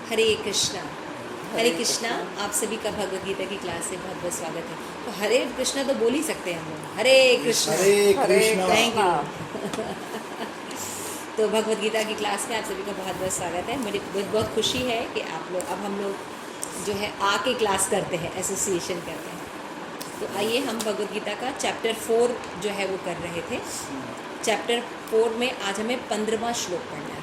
हरे कृष्णा। हरे कृष्णा। आप सभी का भगवद गीता की क्लास से बहुत बहुत स्वागत है। तो हरे कृष्णा तो बोल ही सकते हैं हम लोग। हरे कृष्णा। हरे कृष्णा। Thank you. तो भगवद गीता की क्लास में आप सभी का बहुत बहुत स्वागत है। मुझे बहुत खुशी है कि आप लोग अब हम लोग जो है आके क्लास करते हैं, एसोसिएशन करते हैं। तो आइए हम भगवद गीता का चैप्टर 4 जो है वो कर रहे थे। चैप्टर 4 में आज हमें 15वां श्लोक पढ़ना है।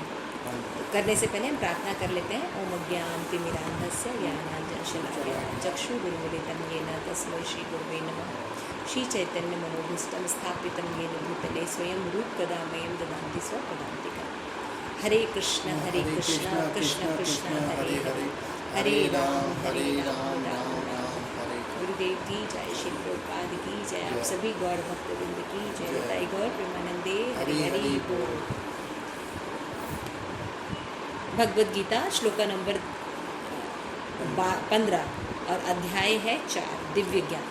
तो करने से पहले हम प्रार्थना कर लेते हैं। ओम अज्ञानतिमिरान्धस्य ज्ञानाञ्जनशलाकया चक्षुरुन्मीलितं येन तस्मै श्रीगुरुवे नमः। श्रीचैतन्यमनोभीष्टं स्थापितं येन भूतले स्वयं रूपकदा मह्यं ददाति स्वपदान्तिकम्। हरे कृष्ण कृष्ण कृष्ण हरे हरे, हरे राम राम राम हरे। गुरुदेव की जय, श्री प्रभुपाद की जय, आप सभी गौर भक्तवृंद की जय। बताई गौर प्रेमानंदे हरि हरि बोल। भगवद गीता श्लोका नंबर 15 और अध्याय है 4, दिव्य ज्ञान।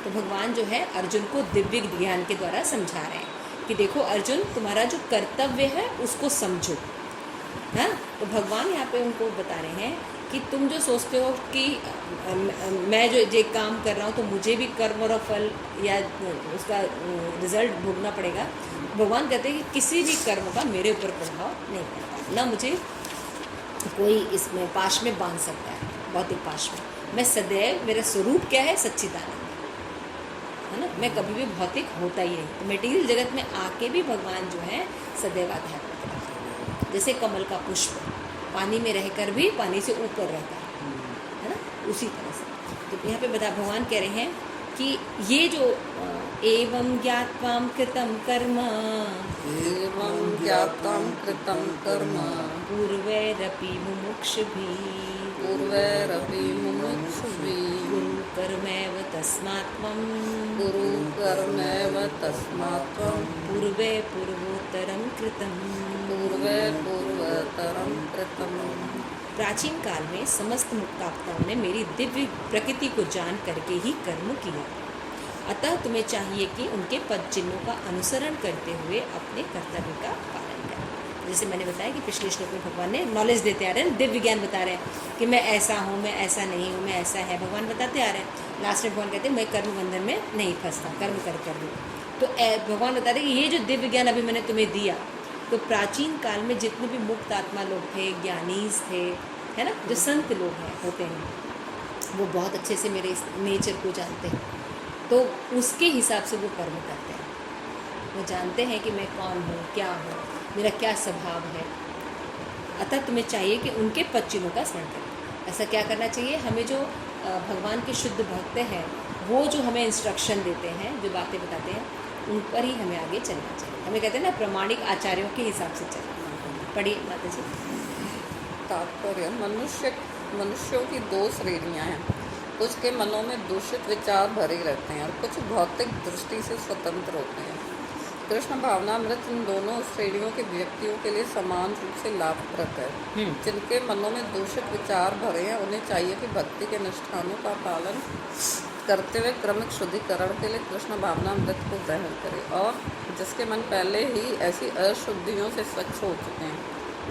तो भगवान जो है अर्जुन को दिव्य ज्ञान के द्वारा समझा रहे हैं कि देखो अर्जुन, तुम्हारा जो कर्तव्य है उसको समझो। हाँ, तो भगवान यहाँ पे उनको बता रहे हैं कि तुम जो सोचते हो कि मैं जो ये काम कर रहा हूँ तो मुझे भी कर्म और फल या उसका रिजल्ट भोगना पड़ेगा। भगवान कहते हैं कि किसी भी कर्म का मेरे ऊपर प्रभाव नहीं पड़ता, ना मुझे कोई इसमें पाश में बांध सकता है, भौतिक पाश में। मैं सदैव, मेरा स्वरूप क्या है, सच्चिदानंद है ना। मैं कभी भी भौतिक होता ही नहीं। तो मटेरियल जगत में आके भी भगवान जो है सदैव आध्यात्मिक रहते हैं। जैसे कमल का पुष्प पानी में रहकर भी पानी से ऊपर रहता है ना, उसी तरह से। तो यहाँ पे बता भगवान कह रहे हैं कि ये जो एवं ज्ञात्वाम कृतं कर्म, एवं ज्ञातं कृतं कर्म, पूर्वैरपि मुमुक्षुभिः, पूर्वैरपि मुमुक्षुभिः, गुरु कर्मैव तस्मात् त्वं, गुरु कर्मैव तस्मात् त्वं, पूर्वे पूर्वोत्तरं कृतं। पूर्वे पूर्वतरं कृतं। प्राचीन काल में समस्त मुक्तात्माओं ने मेरी दिव्य प्रकृति को जान करके ही कर्म किया। अतः तुम्हें चाहिए कि उनके पद चिन्हों का अनुसरण करते हुए अपने कर्तव्य का पालन करें। जैसे मैंने बताया कि पिछले श्लोक में भगवान ने नॉलेज देते आ रहे हैं, दिव्य ज्ञान बता रहे हैं कि मैं ऐसा हूँ, मैं ऐसा नहीं हूँ, मैं ऐसा है, भगवान बताते आ रहे हैं। लास्ट में भगवान कहते हैं मैं कर्म बंधन में नहीं फंसता, कर्म कर लूँ। तो भगवान बता रहे हैं कि ये जो दिव्य ज्ञान अभी मैंने तुम्हें दिया, तो प्राचीन काल में जितने भी मुक्त आत्मा लोग थे, ज्ञानीज थे, है ना, जो संत लोग हैं होते हैं, वो बहुत अच्छे से मेरे इस नेचर को जानते हैं। तो उसके हिसाब से वो कर्म करते हैं। वो जानते हैं कि मैं कौन हूँ, क्या हूँ, मेरा क्या स्वभाव है। अतः तुम्हें चाहिए कि उनके पद चिन्हों का स्मरण करें। ऐसा क्या करना चाहिए हमें? जो भगवान के शुद्ध भक्त हैं वो जो हमें इंस्ट्रक्शन देते हैं, जो बातें बताते हैं, उन पर ही हमें आगे चलना चाहिए। हमें कहते हैं ना, प्रामाणिक आचार्यों के हिसाब से चलना। पढ़िए माता जी। तात्पर्य, मनुष्यों की 2 श्रेणियाँ हैं। कुछ के मनों में दूषित विचार भरे रहते हैं और कुछ भौतिक दृष्टि से स्वतंत्र होते हैं। कृष्ण भावनामृत इन दोनों श्रेणियों के व्यक्तियों के लिए समान रूप से लाभप्रद है। जिनके मनों में दूषित विचार भरे हैं उन्हें चाहिए कि भक्ति के अनुष्ठानों का पालन करते हुए क्रमिक शुद्धिकरण के लिए कृष्ण भावनामृत को ग्रहण करें, और जिसके मन पहले ही ऐसी अशुद्धियों से स्वच्छ हो चुके हैं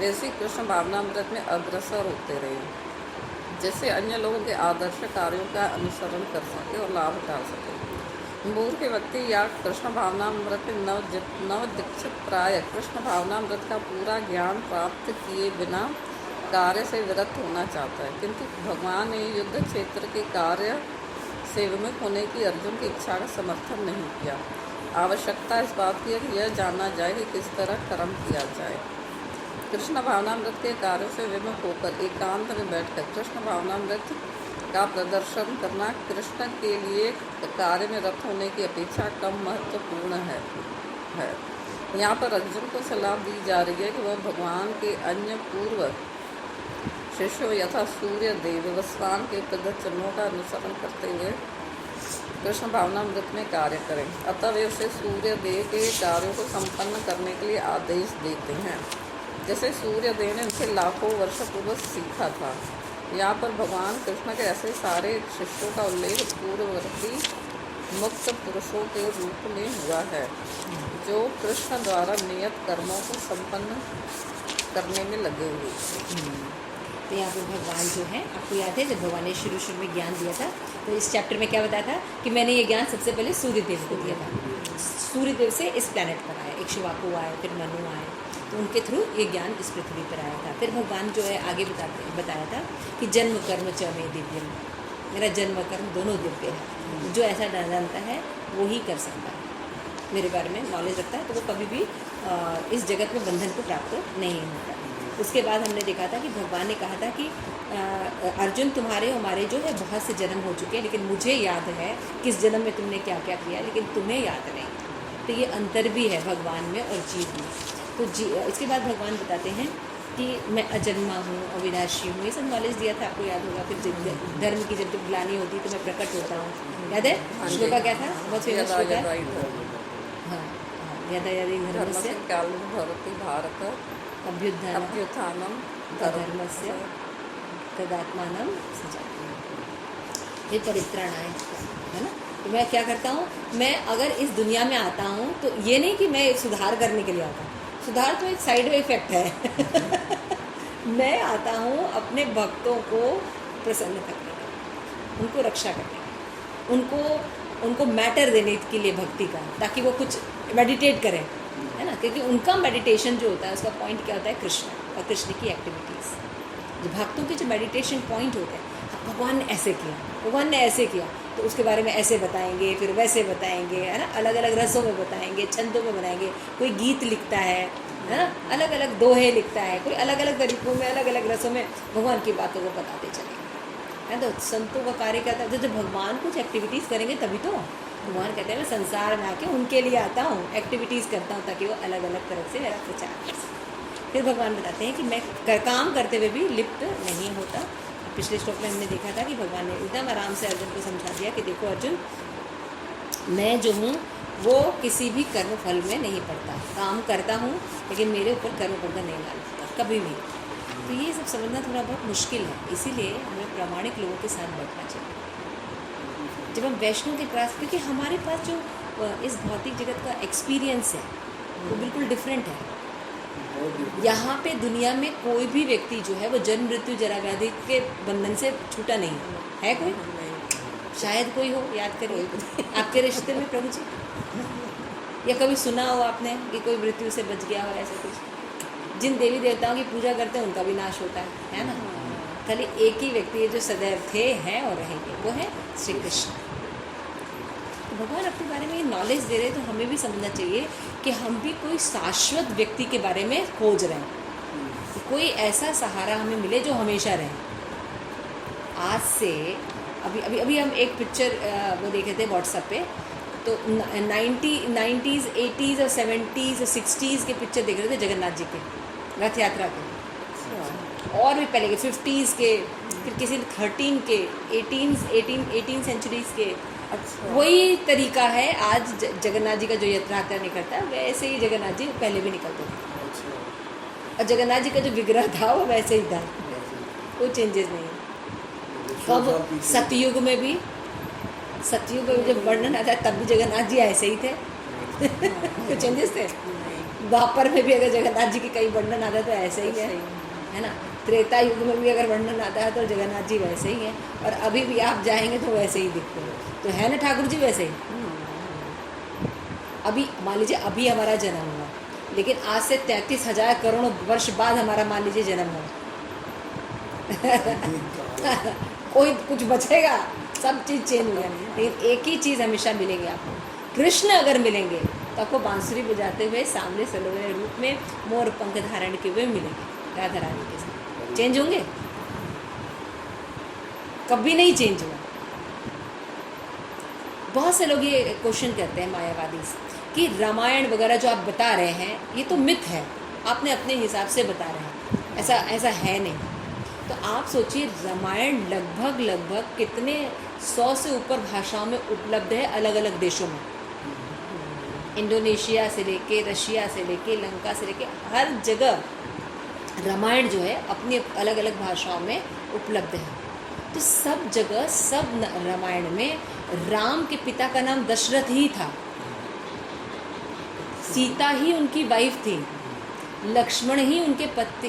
वैसे कृष्ण भावनामृत में अग्रसर होते रहे, जिससे अन्य लोगों के आदर्श कार्यों का अनुसरण कर सके और लाभ उठा सके। मूर्ख व्यक्ति या कृष्ण भावनामृत नव दीक्षित प्राय कृष्ण भावनामृत का पूरा ज्ञान प्राप्त किए बिना कार्य से विरत होना चाहता है, किंतु भगवान ने युद्ध क्षेत्र के कार्य से विमुख होने की अर्जुन की इच्छा का समर्थन नहीं किया। आवश्यकता इस बात की है कि यह जाना जाए कि किस तरह कर्म किया जाए। कृष्ण भावनामृत के कार्यों से विमुख होकर एकांत में बैठकर कृष्ण भावनामृत का प्रदर्शन करना कृष्ण के लिए कार्य में रत होने की अपेक्षा कम महत्वपूर्ण है। यहाँ पर अर्जुन को सलाह दी जा रही है कि वह भगवान के अन्य पूर्व शिष्यों यथा सूर्य देव वस्वान के पद चिन्हों का अनुसरण करते हुए कृष्ण भावनामृत में कार्य करें। अतः वे उसे सूर्य देव के कार्यों को संपन्न करने के लिए आदेश देते हैं, जैसे सूर्य देव ने उनसे लाखों वर्ष पूर्व सीखा था। यहाँ पर भगवान कृष्ण के ऐसे सारे शिष्यों का उल्लेख पूर्ववर्ती मुक्त पुरुषों के रूप में हुआ है, जो कृष्ण द्वारा नियत कर्मों को संपन्न करने में लगे हुए थे। तो यहाँ पे भगवान जो है, आपको याद है जब भगवान ने शुरू में ज्ञान दिया था तो इस चैप्टर में क्या बताया था कि मैंने ये ज्ञान सबसे पहले सूर्य देव को दिया था। सूर्य देव से इस प्लेनेट पर आए, इक्ष्वाकु आए, फिर मनु आए, तो उनके थ्रू ये ज्ञान इस पृथ्वी पर आया था। फिर भगवान जो है आगे बताया था कि जन्म कर्म च में दिव्यम, मेरा जन्म कर्म दोनों दिव्य है। जो ऐसा जानता है वो ही कर सकता है, मेरे बारे में नॉलेज रखता है, तो वो कभी भी इस जगत में बंधन को प्राप्त नहीं होता। उसके बाद हमने देखा था कि भगवान ने कहा था कि अर्जुन तुम्हारे हमारे जो है बहुत से जन्म हो चुके हैं, लेकिन मुझे याद है किस जन्म में तुमने क्या क्या किया, लेकिन तुम्हें याद नहीं। तो ये अंतर भी है भगवान में और जीव में। तो इसके बाद भगवान बताते हैं कि मैं अजन्मा हूँ, अविनाशी हूँ, ये सब नॉलेज दिया था, आपको याद होगा। फिर धर्म की जब ग्लानि होती है तो मैं प्रकट होता हूँ, याद है श्लोका क्या था, बहुत फेमस श्लोका है। हाँ, यदा यदि धर्मस्य भवति भारत अभ्युत्थानम धर्मस्य तदात्मानं सृजामि। ये परित्राणाय है ना। तो मैं क्या करता हूँ, मैं अगर इस दुनिया में आता हूँ तो ये नहीं कि मैं सुधार करने के लिए आता हूँ, सुधार तो एक साइड इफेक्ट है मैं आता हूँ अपने भक्तों को प्रसन्न करने का, उनको रक्षा करने का, उनको मैटर देने के लिए भक्ति का, ताकि वो कुछ मेडिटेट करें, है ना। क्योंकि उनका मेडिटेशन जो होता है उसका पॉइंट क्या होता है, कृष्ण और कृष्ण की एक्टिविटीज़। जो भक्तों के जो मेडिटेशन पॉइंट होते हैं, भगवान ने ऐसे किया, भगवान ने ऐसे किया, तो उसके बारे में ऐसे बताएंगे, फिर वैसे बताएंगे, है ना। अलग अलग रसों में बताएंगे, छंदों में बनाएंगे। कोई गीत लिखता है ना, अलग अलग दोहे लिखता है, कोई अलग अलग तरीक़ों में, अलग अलग रसों में भगवान की बातों को बताते चलेंगे, है। तो संतों का कार्य क्या था, तो जब भगवान कुछ एक्टिविटीज़ करेंगे तभी तो भगवान कहते हैं मैं संसार में आके उनके लिए आता हूँ, एक्टिविटीज़ करता हूँ, ताकि वो अलग अलग तरह से मेरा प्रचार कर सकें। फिर भगवान बताते हैं कि मैं काम करते हुए भी लिप्त नहीं होता। पिछले श्लोक में हमने देखा था कि भगवान ने एकदम आराम से अर्जुन को समझा दिया कि देखो अर्जुन, मैं जो हूँ वो किसी भी कर्म फल में नहीं पड़ता, काम करता हूँ लेकिन मेरे ऊपर कर्म बंधन नहीं डालता कभी भी। तो ये सब समझना थोड़ा बहुत मुश्किल है, इसीलिए हमें प्रामाणिक लोगों के साथ बैठना चाहिए। जब हम वैष्णव के पास, क्योंकि हमारे पास जो इस भौतिक जगत का एक्सपीरियंस है वो बिल्कुल डिफरेंट है। यहाँ पे दुनिया में कोई भी व्यक्ति जो है वो जन्म मृत्यु जरा व्याधि के बंधन से छूटा नहीं है। कोई शायद कोई हो, याद करिए आपके रिश्ते में प्रभु जी, या कभी सुना हो आपने कि कोई मृत्यु से बच गया हो, ऐसा कुछ। जिन देवी देवताओं की पूजा करते हैं उनका भी नाश होता है ना। खाली एक ही व्यक्ति है जो सदैव थे, हैं और रहेंगे, वो है श्री कृष्ण। भगवान अपने बारे में ये नॉलेज दे रहे हैं, तो हमें भी समझना चाहिए कि हम भी कोई शाश्वत व्यक्ति के बारे में खोज रहे हैं, कोई ऐसा सहारा हमें मिले जो हमेशा रहे। आज से अभी हम एक पिक्चर वो देख रहे थे व्हाट्सएप पे, तो 90s 80s और 70s और 60s के पिक्चर देख रहे थे जगन्नाथ जी के रथ यात्रा के, और भी पहले के 50s के, फिर किसी 13 के, 18 सेंचुरीज़ के। अच्छा। वही तरीका है आज जगन्नाथ जी का जो यात्रा निकलता है, वैसे ही जगन्नाथ जी पहले भी निकलते थे। अच्छा। और जगन्नाथ जी का जो विग्रह था वो वैसे ही था, कोई चेंजेस नहीं। कब सतयुग में भी जब वर्णन आता है तब भी जगन्नाथ जी ऐसे ही थे कोई चेंजेस थे। द्वापर में भी अगर जगन्नाथ जी की कई वर्णन आता है तो ऐसे ही है ना। त्रेता युग में भी अगर वर्णन आता है तो जगन्नाथ जी वैसे ही हैं, और अभी भी आप जाएंगे तो वैसे ही दिखते हैं। तो है ना ठाकुर जी वैसे ही। अभी मान लीजिए अभी हमारा जन्म हुआ, लेकिन आज से 33,000 करोड़ वर्ष बाद हमारा मान लीजिए जन्म हुआ कोई कुछ बचेगा, सब चीज़ चेंज हो गया। लेकिन एक ही चीज़ हमेशा मिलेगी आपको, कृष्ण अगर मिलेंगे तो आपको बांसुरी बजाते हुए सामने सलोने रूप में मोर पंख धारण के हुए मिलेंगे राधा रानी के साथ। चेंज होंगे? कभी नहीं चेंज हुआ। बहुत से लोग ये क्वेश्चन करते हैं मायावादी कि रामायण वगैरह जो आप बता रहे हैं ये तो मिथ है, आपने अपने हिसाब से बता रहे हैं, ऐसा है नहीं। तो आप सोचिए रामायण लगभग कितने 100 से ऊपर भाषाओं में उपलब्ध है अलग अलग देशों में। इंडोनेशिया से लेके, रशिया से लेके, लंका से लेके, हर जगह रामायण जो है अपनी अलग अलग भाषाओं में उपलब्ध है। तो सब जगह सब रामायण में राम के पिता का नाम दशरथ ही था, सीता ही उनकी वाइफ थी, लक्ष्मण ही उनके पति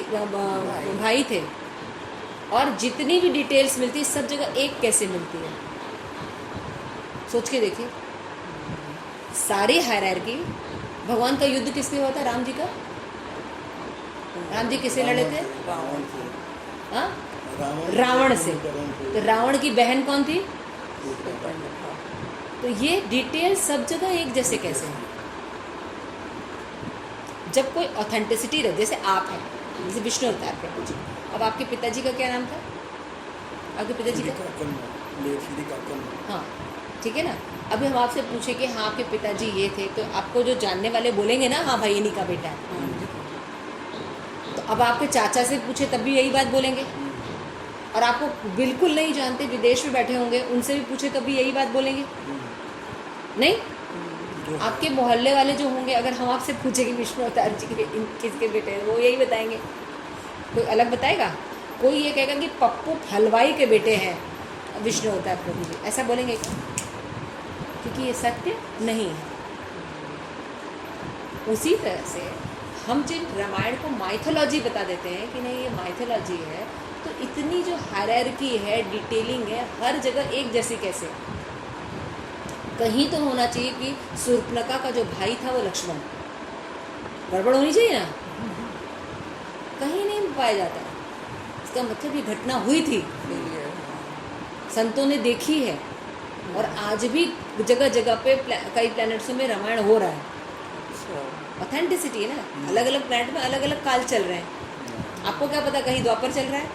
भाई थे, और जितनी भी डिटेल्स मिलती है सब जगह एक कैसे मिलती है? सोच के देखिए, सारी हायरार्की। भगवान का युद्ध किससे हुआ था? राम जी का। राम जी किससे लड़े थे? रावण से। हाँ, रावण रावण से। तो रावण की बहन कौन थी? सुपर्णखा। तो ये डिटेल सब जगह एक जैसे कैसे हैं? जब कोई ऑथेंटिसिटी रहे, जैसे आप हैं, जैसे विष्णु अवतार प्रभु जी। अब आपके पिताजी का क्या नाम था? आपके पिताजी का, हाँ, ठीक है ना। अभी हम आपसे पूछे कि हाँ आपके पिताजी ये थे, तो आपको जो जानने वाले बोलेंगे ना, हाँ भाई इन्हीं का बेटा है। तो अब आपके चाचा से पूछे तब भी यही बात बोलेंगे। और आपको बिल्कुल नहीं जानते, विदेश में बैठे होंगे, उनसे भी पूछे तब भी यही बात बोलेंगे। नहीं, आपके मोहल्ले वाले जो होंगे, अगर हम आपसे पूछे कि विष्णु अवतार जी के किसके बेटे हैं, वो यही बताएंगे। कोई अलग बताएगा? कोई ये कहेगा कि पप्पू हलवाई के बेटे हैं विष्णु अवतार प्रभु जी, ऐसा बोलेंगे क्या? क्योंकि ये सत्य नहीं है। उसी तरह से हम जिन रामायण को माइथोलॉजी बता देते हैं कि नहीं ये माइथोलॉजी है, तो इतनी जो हायरार्की है, डिटेलिंग है, हर जगह एक जैसी कैसे? कहीं तो होना चाहिए कि शूर्पणखा का जो भाई था वो लक्ष्मण, गड़बड़ होनी चाहिए ना। कहीं नहीं पाया जाता। इसका मतलब ये घटना हुई थी, संतों ने देखी है, और आज भी जगह जगह पे कई प्लैनेट्सों में रामायण हो रहा है। ऑथेंटिसिटी है ना, अलग अलग प्लैनेट में अलग अलग काल चल रहे हैं। आपको क्या पता कहीं द्वापर चल रहा है?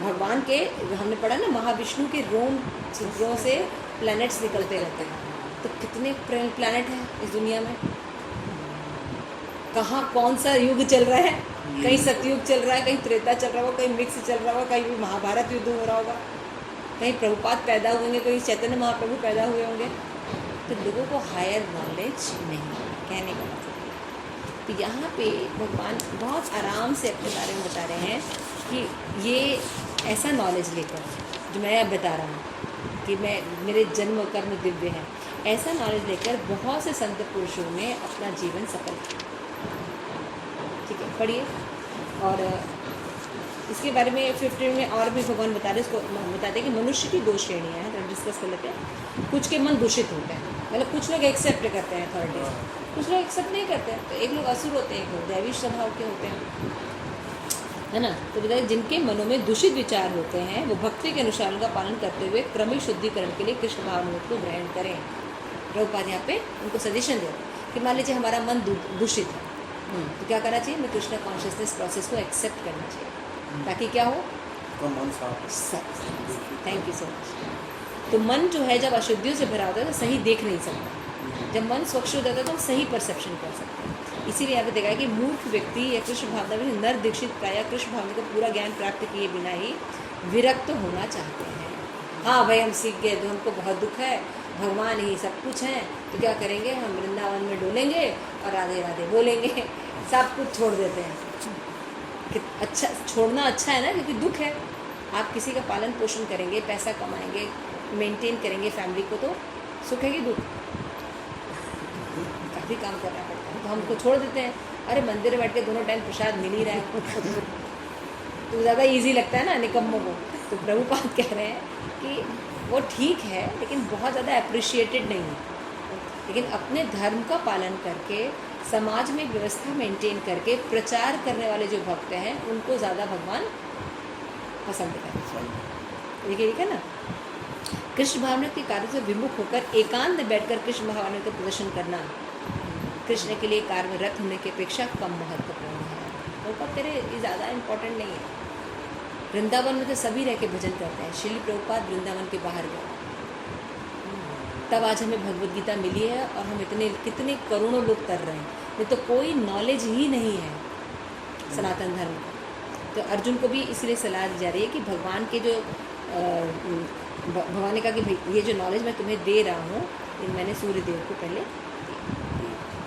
भगवान के, हमने पढ़ा ना, महाविष्णु के रोम छिद्रों से प्लैनेट्स निकलते रहते हैं। तो कितने प्लैनेट हैं इस दुनिया में? कहाँ कौन सा युग चल रहा है? कहीं सतयुग चल रहा है, कहीं त्रेता चल रहा होगा, कहीं मिक्स चल रहा होगा, कहीं महाभारत युद्ध हो रहा होगा, कहीं प्रभुपाद पैदा हुए होंगे, कहीं चैतन्य महाप्रभु पैदा हुए होंगे। तो लोगों को हायर नॉलेज नहीं, कहने का मतलब। तो यहाँ पे भगवान बहुत आराम से अपने बारे में बता रहे हैं कि ये ऐसा नॉलेज लेकर, जो मैं अब बता रहा हूँ कि मैं, मेरे जन्म कर्म दिव्य है, ऐसा नॉलेज लेकर बहुत से संत पुरुषों ने अपना जीवन सफल किया। ठीक है, पढ़िए। और इसके बारे में 15 में और भी भगवान बता रहे, इसको बताते हैं कि मनुष्य की 2 श्रेणियाँ हैं, तो डिस्कस कर लेते हैं। कुछ के मन दूषित होते हैं, मतलब कुछ लोग एक्सेप्ट करते हैं अथॉरिटीज, कुछ लोग एक्सेप्ट नहीं करते हैं। तो एक लोग असुर होते हैं, एक लोग दैवी स्वभाव के होते हैं, है ना। तो बताइए, जिनके मनों में दूषित विचार होते हैं वो भक्ति के अनुसार का पालन करते हुए क्रमिक शुद्धिकरण के लिए कृष्ण भावनामृत को ग्रहण करें। प्रभुपाद यहाँ पे उनको सजेशन दे रहे हैं कि मान लीजिए हमारा मन दूषित है, तो क्या करना चाहिए? हमें कृष्ण कॉन्शियसनेस प्रोसेस को एक्सेप्ट करना चाहिए, ताकि क्या हो? Thank you so much. तो मन जो है जब अशुद्धियों से भरा होता है तो सही देख नहीं सकता। जब मन स्वच्छ हो जाता है तो हम सही परसेप्शन कर सकते हैं। इसीलिए यहाँ पे देखा है कि मूर्ख व्यक्ति या कृष्ण भावना में नर दीक्षित प्रायः कृष्ण भावना का पूरा ज्ञान प्राप्त किए बिना ही विरक्त होना चाहते हैं। हाँ भाई, हम सीख गए तो हमको बहुत दुख है, भगवान ही सब कुछ हैं, तो क्या करेंगे? हम वृंदावन में डोलेंगे और राधे राधे बोलेंगे, सब कुछ छोड़ देते हैं। कि अच्छा, छोड़ना अच्छा है ना, क्योंकि दुख है। आप किसी का पालन पोषण करेंगे, पैसा कमाएंगे, मेंटेन करेंगे फैमिली को, तो सुख है कि दुख? काफ़ी काम करना पड़ता है, तो हम उसको छोड़ देते हैं। अरे मंदिर में बैठ के दोनों टाइम प्रसाद मिल ही रहा है तो ज़्यादा इजी लगता है ना निकम्मों को। तो प्रभुपाद कह रहे हैं कि वो ठीक है, लेकिन बहुत ज़्यादा अप्रिशिएटेड नहीं है। लेकिन अपने धर्म का पालन करके, समाज में व्यवस्था मेंटेन करके प्रचार करने वाले जो भक्त हैं उनको ज़्यादा भगवान पसंद करते हैं। देखिए, ठीक है ना। कृष्ण भावना के कार्य से विमुख होकर एकांत में बैठकर कृष्ण भावना का प्रदर्शन करना कृष्ण के लिए कार्य में रत होने की अपेक्षा कम महत्वपूर्ण है। वो तेरे ये ज़्यादा इम्पोर्टेंट नहीं है। वृंदावन में तो सभी रह के भजन करते हैं। श्रील प्रभुपाद वृंदावन के बाहर गए, तब आज हमें भगवद गीता मिली है और हम कितने करोड़ों लोग कर रहे हैं। नहीं तो कोई नॉलेज ही नहीं है सनातन धर्म का। तो अर्जुन को भी इसलिए सलाह दी जा रही है कि भगवान के जो भगवान ने कहा कि भाई ये जो नॉलेज मैं तुम्हें दे रहा हूँ, ये मैंने सूर्यदेव को पहले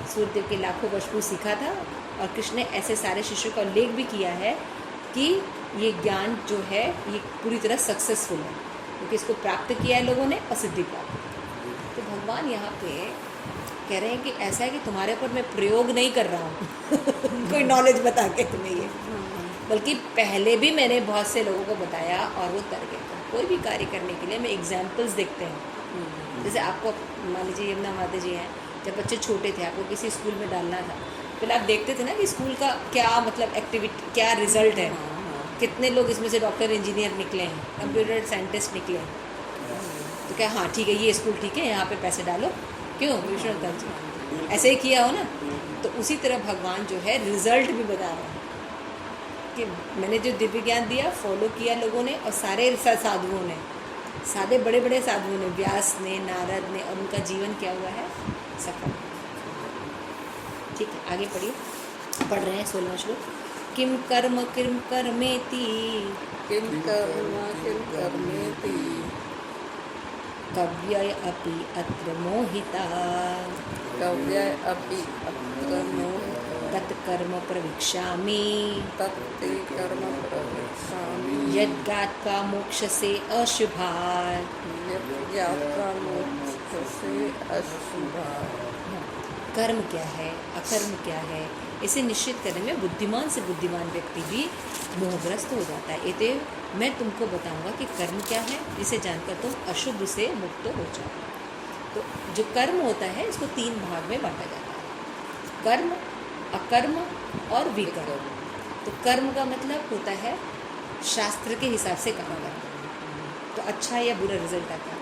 सूर्यदेव के लाखों वर्ष पूर्व सीखा था, और कृष्ण ने ऐसे सारे शिष्यों का उल्लेख भी किया है कि ये ज्ञान जो है ये पूरी तरह सक्सेसफुल है, क्योंकि इसको प्राप्त किया है लोगों ने और सिद्धि प्राप्त। तो भगवान यहाँ पे कह रहे हैं कि ऐसा है कि तुम्हारे ऊपर मैं प्रयोग नहीं कर रहा हूँ कोई नॉलेज बता के तुम्हें ये, बल्कि पहले भी मैंने बहुत से लोगों को बताया और वो तर गए। कोई भी कार्य करने के लिए हमें एग्जाम्पल्स देखते हैं। जैसे आपको मान लीजिए यमुना माता जी हैं, जब बच्चे छोटे थे आपको किसी स्कूल में डालना था, पहले आप देखते थे ना कि स्कूल का क्या मतलब एक्टिविटी, क्या रिजल्ट है, कितने लोग इसमें से डॉक्टर इंजीनियर निकले हैं, कंप्यूटर साइंटिस्ट निकले हैं। तो क्या हाँ ठीक है ये स्कूल ठीक है, यहाँ पे पैसे डालो, क्यों विष्णु जी ऐसे ही किया हो ना। तो उसी तरह भगवान जो है रिजल्ट भी बता रहा है कि मैंने जो दिव्य ज्ञान दिया फॉलो किया लोगों ने, और सारे साधुओं ने, सारे बड़े बड़े साधुओं ने, व्यास ने, नारद ने, और उनका जीवन क्या हुआ है सफल। ठीक है आगे पढ़िए, पढ़ रहे हैं 16वां श्लोक। किम कर्मेति किम कर्मेति कव्यय अपि अत्र मोहिता कव्यय अपि अत्र मोहिता तत्कर्म प्रवीक्षामि तत्ते कर्म प्रवेशामि यज्ञात्वा मोक्षसे अशुभात्। यज्ञात्वा मोक्षसे अशुभात्। कर्म क्या है, अकर्म क्या है, इसे निश्चित करने में बुद्धिमान से बुद्धिमान व्यक्ति भी मोहग्रस्त हो जाता है। इते मैं तुमको बताऊंगा कि कर्म क्या है, जिसे जानकर तुम अशुभ से मुक्त हो जाओ। तो जो कर्म होता है इसको 3 भाग में बांटा जाता है, कर्म, अकर्म और विकर्म। तो कर्म का मतलब होता है शास्त्र के हिसाब से काम करना, तो अच्छा या बुरा रिजल्ट आता है।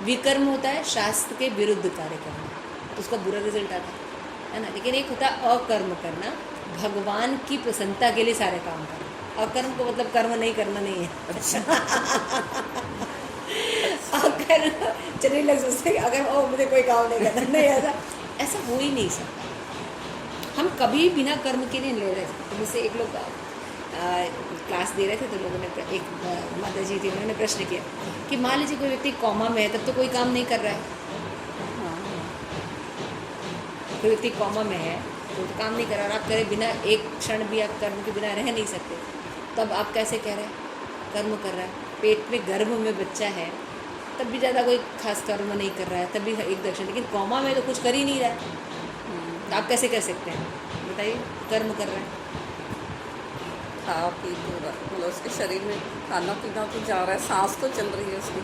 विकर्म होता है शास्त्र के विरुद्ध कार्य करना, तो उसका बुरा रिजल्ट आता है ना। लेकिन एक होता है अकर्म करना, भगवान की प्रसन्नता के लिए सारे काम करना। अकर्म को मतलब कर्म नहीं करना नहीं है। अकर्म चलिए लग सोचते अगर मुझे कोई काम नहीं करना, नहीं ऐसा हो ही नहीं सकता। हम कभी बिना कर्म के नहीं ले रहे थे। तो मुझसे एक लोग क्लास दे रहे थे, तो लोगों ने एक माता जी थी, उन्होंने प्रश्न किया कि मान लीजिए कोई व्यक्ति कॉमा में है, तब तो कोई काम नहीं कर रहा है। कोई व्यक्ति कॉमा में है तो काम नहीं कर रहा, और आप करें बिना एक क्षण भी आप कर्म के बिना रह नहीं सकते, तब आप कैसे कह रहे हैं कर्म कर रहा है। पेट में गर्भ में बच्चा है तब भी ज़्यादा कोई खास कर्म नहीं कर रहा है, तब भी एक दर्शन, लेकिन कॉमा में तो कुछ कर ही नहीं रहा है, तो आप कैसे कर सकते हैं बताइए कर्म कर रहे हैं। खा पी तो मतलब उसके शरीर में खाना पीना तो जा रहा है, सांस तो चल रही है उसकी।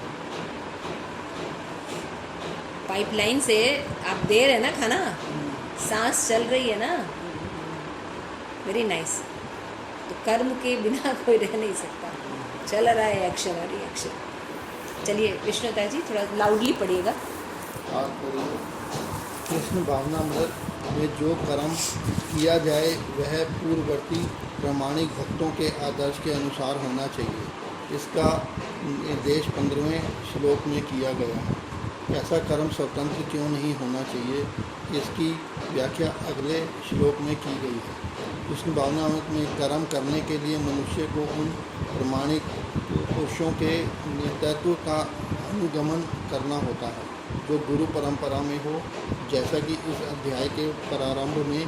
पाइपलाइन से आप दे रहे हैं ना खाना, सांस चल रही है ना। Very nice. तो कर्म के बिना कोई रह नहीं सकता, चल रहा है एक्शन और रिएक्शन। चलिए विष्णुता जी थोड़ा लाउडली पढ़िएगा। कृष्ण भावनामृत में जो कर्म किया जाए वह पूर्ववर्ती प्रामाणिक भक्तों के आदर्श के अनुसार होना चाहिए। इसका निर्देश 15वें श्लोक में किया गया है। ऐसा कर्म स्वतंत्र क्यों नहीं होना चाहिए, इसकी व्याख्या अगले श्लोक में की गई है। कृष्ण भावनामृत में कर्म करने के लिए मनुष्य को उन प्रामाणिक पुरुषों के नेतृत्व का अनुगमन करना होता है जो गुरु परंपरा में हो, जैसा कि इस अध्याय के प्रारंभ में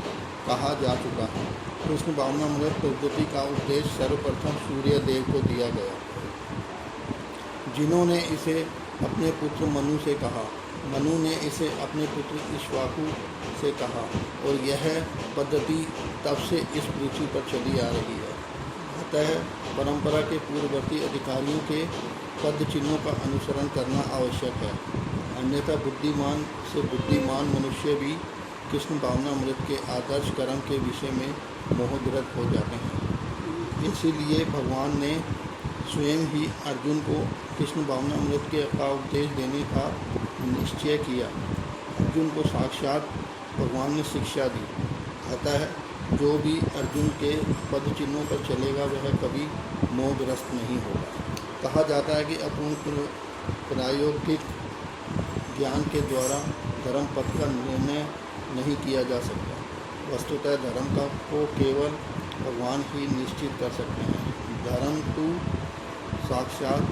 कहा जा चुका है। कृष्ण भावनामृत प्रगति का उपदेश सर्वप्रथम सूर्य देव को दिया गया, जिन्होंने इसे अपने पुत्र मनु से कहा। मनु ने इसे अपने पुत्र इक्ष्वाकु से कहा, और यह पद्धति तब से इस पृथ्वी पर चली आ रही है। अतः परंपरा के पूर्ववर्ती अधिकारियों के पद चिन्हों का अनुसरण करना आवश्यक है, अन्यथा बुद्धिमान से बुद्धिमान मनुष्य भी कृष्ण भावनामृत के आदर्श कर्म के विषय में मोहग्रस्त हो जाते हैं। इसीलिए भगवान ने स्वयं ही अर्जुन को कृष्ण भावनामृत का उपदेश देने का निश्चय किया। अर्जुन को साक्षात भगवान ने शिक्षा दी। अतः जो भी अर्जुन के पद चिन्हों पर चलेगा वह कभी मोहग्रस्त नहीं होगा। कहा जाता है कि अपूर्ण प्रायोगिक ज्ञान के द्वारा धर्म पथ का निर्णय नहीं किया जा सकता। वस्तुतः धर्म का को केवल भगवान ही निश्चित कर सकते हैं। धर्म तो साक्षात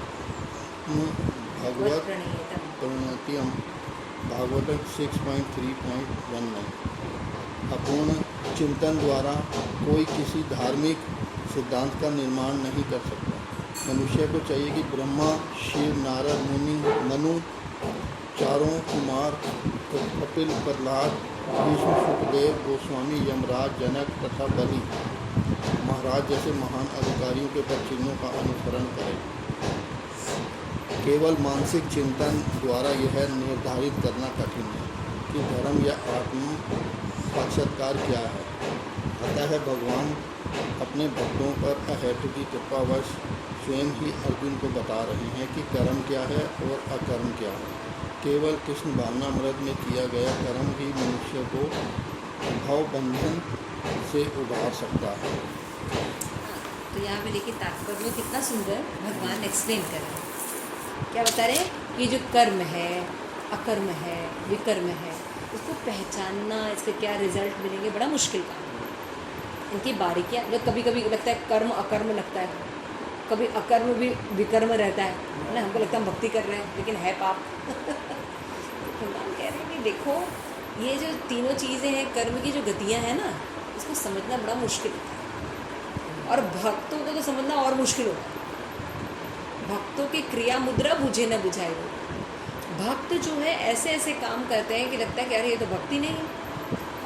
भगवत परिणतियम भागवत 6.3.19। अपूर्ण चिंतन द्वारा कोई किसी धार्मिक सिद्धांत का निर्माण नहीं कर सकता। मनुष्य को चाहिए कि ब्रह्मा, शिव, नारद, मुनि, मनु, चारों कुमार, कपिल, प्रहलाद भीष्म, सुखदेव गोस्वामी, यमराज, जनक तथा बलि महाराज जैसे महान अधिकारियों के पद चिन्हों का अनुसरण करें। केवल मानसिक चिंतन द्वारा यह निर्धारित करना कठिन है कि धर्म या आत्म साक्षात्कार क्या है। अतः भगवान अपने भक्तों पर अहेतुकी कृपावश स्वयं ही अर्जुन को बता रहे हैं कि कर्म क्या है और अकर्म क्या है। केवल कृष्ण भावनामृत में किया गया कर्म ही मनुष्य को भाव बंधन से उबार सकता है। तो यहाँ पे देखिए तात्पर्य में कितना सुंदर भगवान एक्सप्लेन कर रहे हैं। क्या बता रहे हैं कि जो कर्म है, अकर्म है, विकर्म है, उसको पहचानना, इसके क्या रिजल्ट मिलेंगे, बड़ा मुश्किल काम है। इनकी बारीकियाँ जो कभी कभी लगता है कर्म अकर्म लगता है, कभी अकर्म भी विकर्म रहता है ना। हमको लगता है हम भक्ति कर रहे हैं लेकिन है पाप। तो भगवान कह रहे हैं कि देखो ये जो तीनों चीज़ें हैं, कर्म की जो गतियाँ हैं ना, इसको समझना बड़ा मुश्किल है और भक्तों को तो समझना और मुश्किल होता है। भक्तों की क्रिया मुद्रा बुझे न बुझाए वो भक्त जो है ऐसे ऐसे काम करते हैं कि लगता है कि अरे ये तो भक्ति नहीं है।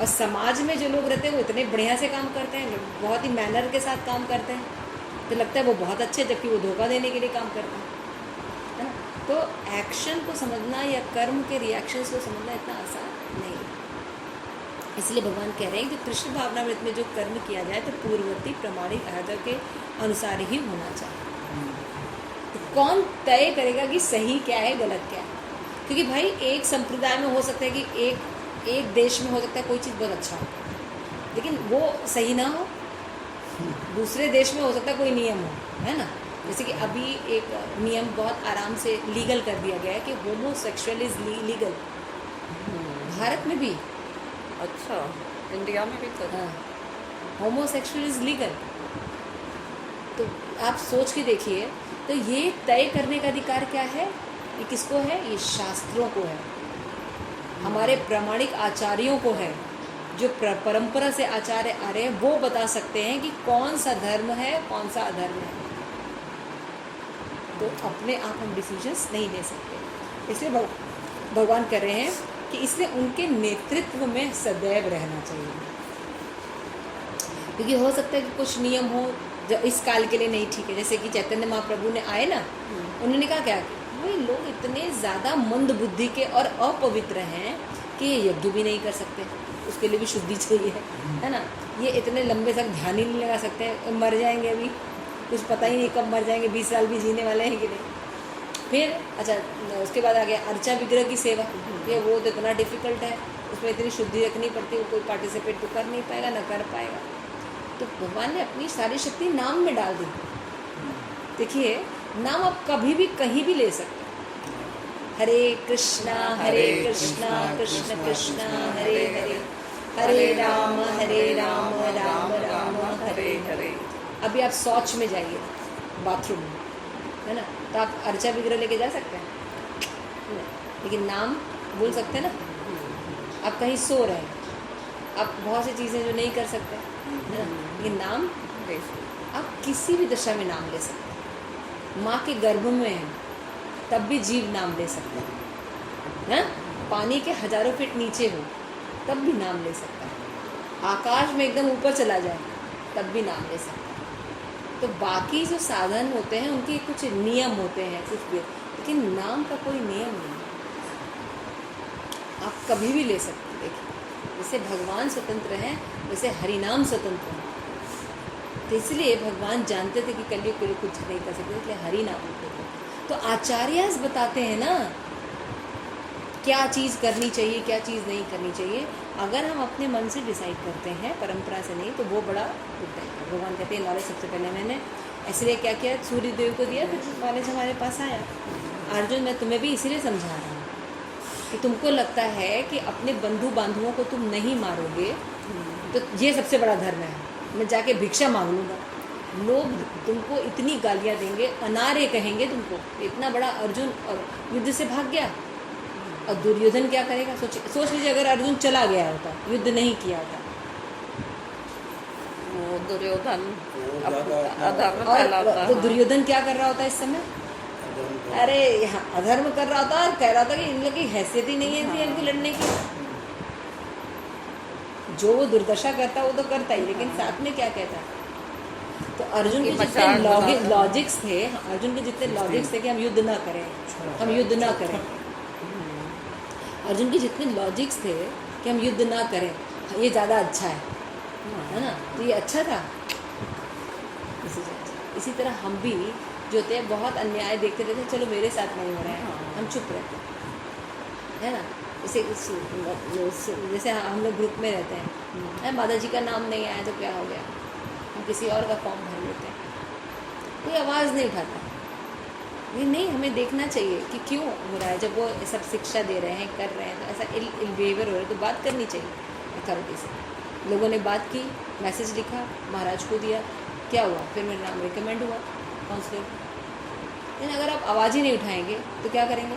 और समाज में जो लोग रहते हैं वो इतने बढ़िया से काम करते हैं, बहुत ही मैनर के साथ काम करते हैं, तो लगता है वो बहुत अच्छे, जबकि वो धोखा देने के लिए काम करते हैं, है ना। तो एक्शन को समझना या कर्म के रिएक्शंस को समझना इतना आसान नहीं है। इसलिए भगवान कह रहे हैं कि कृष्ण भावनामृत में जो कर्म किया जाए तो पूर्ववर्ती प्रमाणिक आदर के अनुसार ही होना चाहिए। तो कौन तय करेगा कि सही क्या है गलत क्या है? क्योंकि भाई एक संप्रदाय में हो सकता है कि एक देश में हो सकता है कोई चीज़ बहुत अच्छा हो लेकिन वो सही ना हो, दूसरे देश में हो सकता है कोई नियम हो, है ना। जैसे कि अभी एक नियम बहुत आराम से लीगल कर दिया गया है कि होमोसेक्सुअल इज लीगल, भारत में भी। अच्छा, इंडिया में भी तो हाँ, होमोसेक्सुअल इज लीगल। तो आप सोच के देखिए, तो ये तय करने का अधिकार क्या है? ये किसको है? ये शास्त्रों को है, हमारे प्रामाणिक आचार्यों को है, जो परंपरा से आचार्य आ रहे हैं वो बता सकते हैं कि कौन सा धर्म है कौन सा अधर्म है। तो अपने आप हम डिसीजंस नहीं ले सकते। इसलिए भगवान कह रहे हैं कि इसलिए उनके नेतृत्व में सदैव रहना चाहिए। क्योंकि हो सकता है कि कुछ नियम हो जो इस काल के लिए नहीं ठीक है। जैसे कि चैतन्य महाप्रभु ने आए ना, उन्होंने कहा क्या कि भाई लोग इतने ज़्यादा मंद बुद्धि के और अपवित्र हैं कि ये यज्ञ भी नहीं कर सकते, उसके लिए भी शुद्धि चाहिए, है ना। ये इतने लंबे तक ध्यान ही नहीं लगा सकते, मर जाएंगे अभी, कुछ पता ही नहीं कब मर जाएंगे, 20 साल भी जीने वाले हैं कि नहीं। फिर अच्छा, उसके बाद आ गया अर्चा विग्रह की सेवा। ये वो तो इतना डिफ़िकल्ट है, उसमें इतनी शुद्धि रखनी पड़ती है, वो कोई पार्टिसिपेट तो कर नहीं पाएगा, ना कर पाएगा। तो भगवान ने अपनी सारी शक्ति नाम में डाल दी। देखिए, नाम आप कभी भी कहीं भी ले सकते हैं। हरे कृष्णा कृष्ण कृष्ण हरे हरे, हरे राम राम राम हरे हरे। अभी आप शौच में जाइए, बाथरूम में, है ना, तो आप अर्चा विग्रह लेके जा सकते हैं नहीं, लेकिन नाम बोल सकते हैं ना। आप कहीं सो रहे हैं, आप बहुत सी चीज़ें जो नहीं कर सकते, है ना, लेकिन नाम आप किसी भी दशा में नाम ले सकते हैं। माँ के गर्भ में है तब भी जीव नाम ले सकता है, पानी के हजारों फीट नीचे हो तब भी नाम ले सकता है, आकाश में एकदम ऊपर चला जाए तब भी नाम ले सकता है। तो बाकी जो साधन होते हैं उनके कुछ नियम होते हैं, कुछ भी, लेकिन नाम का कोई नियम नहीं, आप कभी भी ले सकते हैं। देखिए, जैसे भगवान स्वतंत्र हैं वैसे हरिनाम स्वतंत्र है। तो इसलिए भगवान जानते थे कि कलयुग के लिए कुछ नहीं कर सकते, इसलिए हरि नाम लेते थे। तो आचार्य बताते हैं ना क्या चीज़ करनी चाहिए क्या चीज़ नहीं करनी चाहिए। अगर हम अपने मन से डिसाइड करते हैं, परंपरा से नहीं, तो वो बड़ा होता है। भगवान कहते हैं नॉलेज सबसे पहले मैंने इसलिए क्या किया, सूर्य देव को दिया, फिर नॉलेज हमारे पास आया। अर्जुन, मैं तुम्हें भी इसीलिए समझा रहा हूँ कि तुमको लगता है कि अपने बंधु बांधवों को तुम नहीं मारोगे तो ये सबसे बड़ा धर्म है, मैं जाके भिक्षा मांग लूँगा। लोग तुमको इतनी गालियाँ देंगे, अनार्य कहेंगे तुमको। इतना बड़ा अर्जुन और युद्ध से भाग गया, और दुर्योधन क्या करेगा? सोच लीजिए, अगर अर्जुन चला गया होता, युद्ध नहीं किया होता, वो दुर्योधन अधर्म फैलाता, तो दुर्योधन क्या कर रहा होता इस समय? अरे यहाँ अधर्म कर रहा होता और कह रहा था कि इन लोग की हैसियत ही नहीं है इनकी लड़ने की। जो वो दुर्दशा करता है वो तो करता ही, लेकिन साथ में क्या कहता है। तो अर्जुन के कि जितने मजाक बनाता है। लॉजिक्स थे, अर्जुन के जितने लॉजिक्स थे कि हम युद्ध ना करें, हम युद्ध ना करें, अर्जुन के जितने लॉजिक्स थे कि हम युद्ध ना करें, ये ज़्यादा अच्छा है ना, तो ये अच्छा था। इसी तरह हम भी जो थे बहुत अन्याय देखते रहते, चलो मेरे साथ नहीं हो रहा है, हम चुप रहते है ना। जैसे हम लोग ग्रुप में रहते हैं, माता जी का नाम नहीं आया तो क्या हो गया, हम किसी और का फॉर्म भर लेते हैं, कोई आवाज़ नहीं उठाता। ये नहीं, हमें देखना चाहिए कि क्यों हो रहा है। जब वो सब शिक्षा दे रहे हैं, कर रहे हैं, तो ऐसा इल बिहेवियर हो रहा है तो बात करनी चाहिए अथॉरिटी से। लोगों ने बात की, मैसेज लिखा, महाराज को दिया, क्या हुआ, फिर मेरा नाम रिकमेंड हुआ काउंसलर। लेकिन अगर आप आवाज़ ही नहीं उठाएंगे तो क्या करेंगे,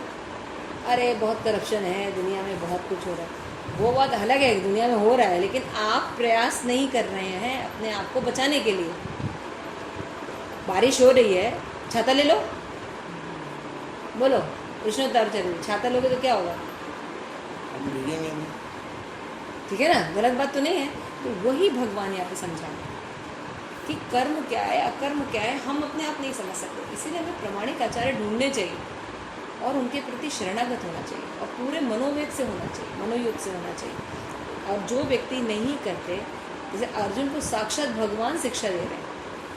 अरे बहुत करप्शन है दुनिया में, बहुत कुछ हो रहा है। वो बात अलग है, दुनिया में हो रहा है, लेकिन आप प्रयास नहीं कर रहे हैं अपने आप को बचाने के लिए। बारिश हो रही है, छाता ले लो, बोलो उष्णता चल रही, छाता लोगे तो क्या होगा, हम भीगेंगे नहीं। ठीक है ना, गलत बात तो नहीं है। तो वही भगवान यहाँ पे समझा कि कर्म क्या है, अकर्म क्या है, हम अपने आप नहीं समझ सकते। इसीलिए हमें प्रामाणिक आचार्य ढूंढने चाहिए और उनके प्रति शरणागत होना चाहिए और पूरे मनोवेग से होना चाहिए, मनोयोग से होना चाहिए। और जो व्यक्ति नहीं करते, जैसे अर्जुन को साक्षात भगवान शिक्षा दे रहे हैं,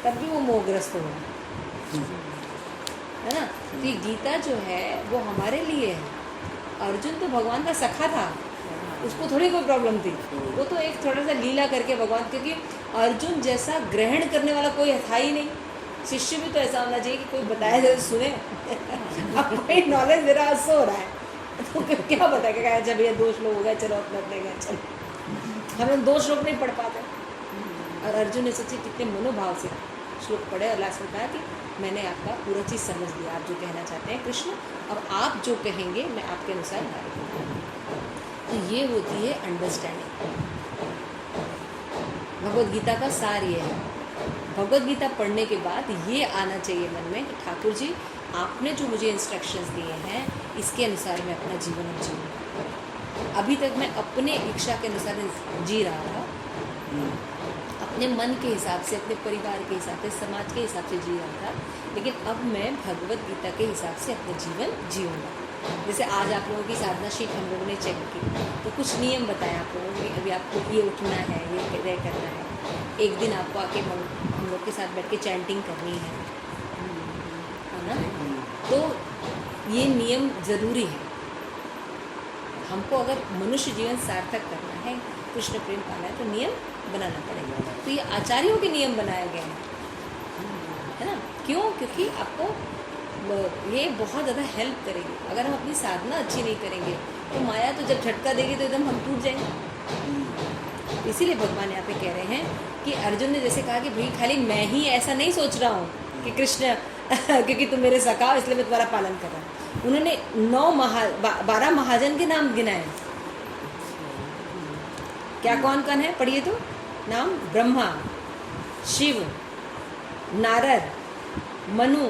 तब भी वो मोहग्रस्त हो रहे हैं, है ना। तो ये गीता जो है वो हमारे लिए है। अर्जुन तो भगवान का सखा था, उसको थोड़ी कोई प्रॉब्लम थी, वो तो एक थोड़ा सा लीला करके भगवान, क्योंकि अर्जुन जैसा ग्रहण करने वाला कोई था ही नहीं। शिष्य भी तो ऐसा होना चाहिए कि कोई बताया जाए तो सुने। अब कोई नॉलेज दे रहा है, सो रहा है, तो क्या बताएगा, अच्छा भैया 2 श्लोक हो गए, चलो अपने अपने घर चलो। हम लोग 2 श्लोक नहीं पढ़ पाते, और अर्जुन ने सोची कितने मनोभाव से श्लोक पढ़े और लास्ट में कहा कि मैंने आपका पूरा चीज़ समझ लिया, आप जो कहना चाहते हैं कृष्ण, अब आप जो कहेंगे मैं आपके अनुसार कार्य करूँगा। तो ये होती है अंडरस्टैंडिंग। भगवद गीता का सार ये है। भगवद गीता पढ़ने के बाद ये आना चाहिए मन में कि ठाकुर जी आपने जो मुझे इंस्ट्रक्शंस दिए हैं इसके अनुसार मैं अपना जीवन जीऊँगा। अभी तक मैं अपने इच्छा के अनुसार जी रहा था, अपने मन के हिसाब से, अपने परिवार के हिसाब से, समाज के हिसाब से जी रहा था, लेकिन अब मैं भगवद गीता के हिसाब से अपना जीवन जीऊँगा। जैसे आज आप लोगों की साधना शीट हम लोगों ने चेक की, तो कुछ नियम बताए आप लोगों को, अभी आपको ये उठना है, ये करना है, एक दिन आपको आके हम लोग के साथ बैठ के चैंटिंग करनी है ना। तो ये नियम ज़रूरी है। हमको अगर मनुष्य जीवन सार्थक करना है, कृष्ण प्रेम पाना है, तो नियम बनाना पड़ेगा। तो ये आचार्यों के नियम बनाए गए हैं, है ना। क्यों? क्योंकि आपको ये बहुत ज़्यादा हेल्प करेगी। अगर हम अपनी साधना अच्छी नहीं करेंगे तो माया तो जब झटका देगी तो एकदम हम टूट जाएंगे। इसीलिए भगवान यहाँ पे कह रहे हैं कि अर्जुन ने जैसे कहा कि भाई खाली मैं ही ऐसा नहीं सोच रहा हूँ कि कृष्ण क्योंकि तुम मेरे सखा हो इसलिए मैं तुम्हारा पालन कर रहा हूँ। उन्होंने 12 महाजन के नाम गिनाए। क्या कौन कौन है पढ़िए तो नाम, ब्रह्मा, शिव, नारद, मनु,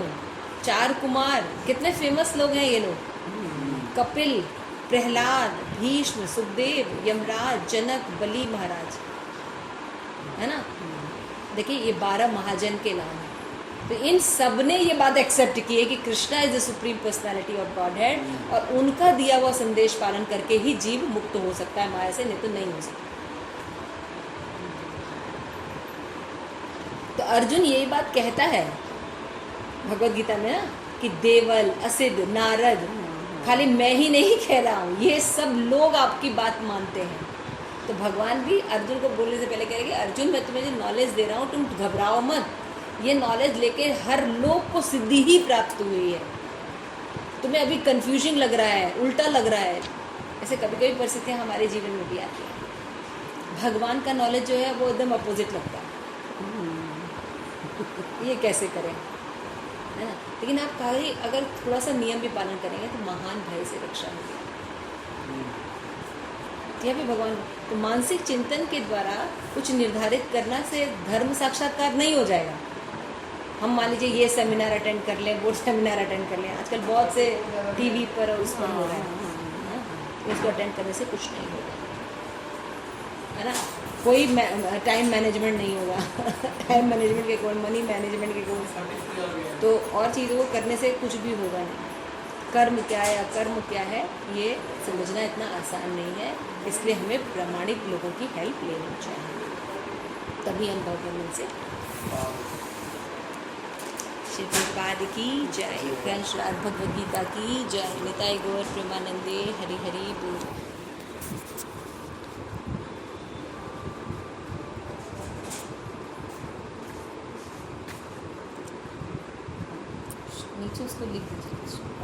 4 कुमार, कितने फेमस लोग हैं ये लोग, कपिल, प्रहलाद, भीष्म, सुखदेव, यमराज, जनक, बलि महाराज, है ना। देखिए ये 12 महाजन के नाम हैं। तो इन सब ने ये बात एक्सेप्ट की है कि Krishna is the supreme personality of God head, और उनका दिया हुआ संदेश पालन करके ही जीव मुक्त हो सकता है माया से, नहीं तो नहीं हो सकता। तो अर्जुन यही बात कहता है भगवद गीता में ना कि देवल, असिद, नारद, खाली मैं ही नहीं कह रहा हूँ, ये सब लोग आपकी बात मानते हैं। तो भगवान भी अर्जुन को बोलने से पहले कह रहे कि अर्जुन मैं तुम्हें जो नॉलेज दे रहा हूँ तुम घबराओ मत, ये नॉलेज लेके हर लोग को सिद्धि ही प्राप्त हुई है। तुम्हें अभी कंफ्यूजन लग रहा है, उल्टा लग रहा है, ऐसे कभी कभी परिस्थितियाँ हमारे जीवन में भी आती हैं। भगवान का नॉलेज जो है वो एकदम अपोजिट लगता है, ये कैसे करें, है ना। लेकिन आप कहीं अगर थोड़ा सा नियम भी पालन करेंगे तो महान भय से रक्षा होगी। यह भी भगवान तो मानसिक चिंतन के द्वारा कुछ निर्धारित करना से धर्म साक्षात्कार नहीं हो जाएगा। हम मान लीजिए ये सेमिनार अटेंड कर लें, वो सेमिनार अटेंड कर लें, आजकल बहुत से टीवी पर और उस पर हो रहा है, इसको अटेंड करने से कुछ नहीं होगा, है ना। कोई टाइम मैनेजमेंट नहीं होगा टाइम मैनेजमेंट के कोर्स, मनी मैनेजमेंट के कोर्स, तो और चीज़ों को करने से कुछ भी होगा नहीं। कर्म क्या है, अकर्म क्या है, ये समझना इतना आसान नहीं है। इसलिए हमें प्रामाणिक लोगों की हेल्प लेनी चाहिए, तभी हम भगवान से। श्री प्रभुपाद की जय, ग्रंथ श्राद्ध भगवद गीता की जय, निताई गौर प्रेमानंदे, हरि हरि बोल। नीचे उसको लिख दीजिए।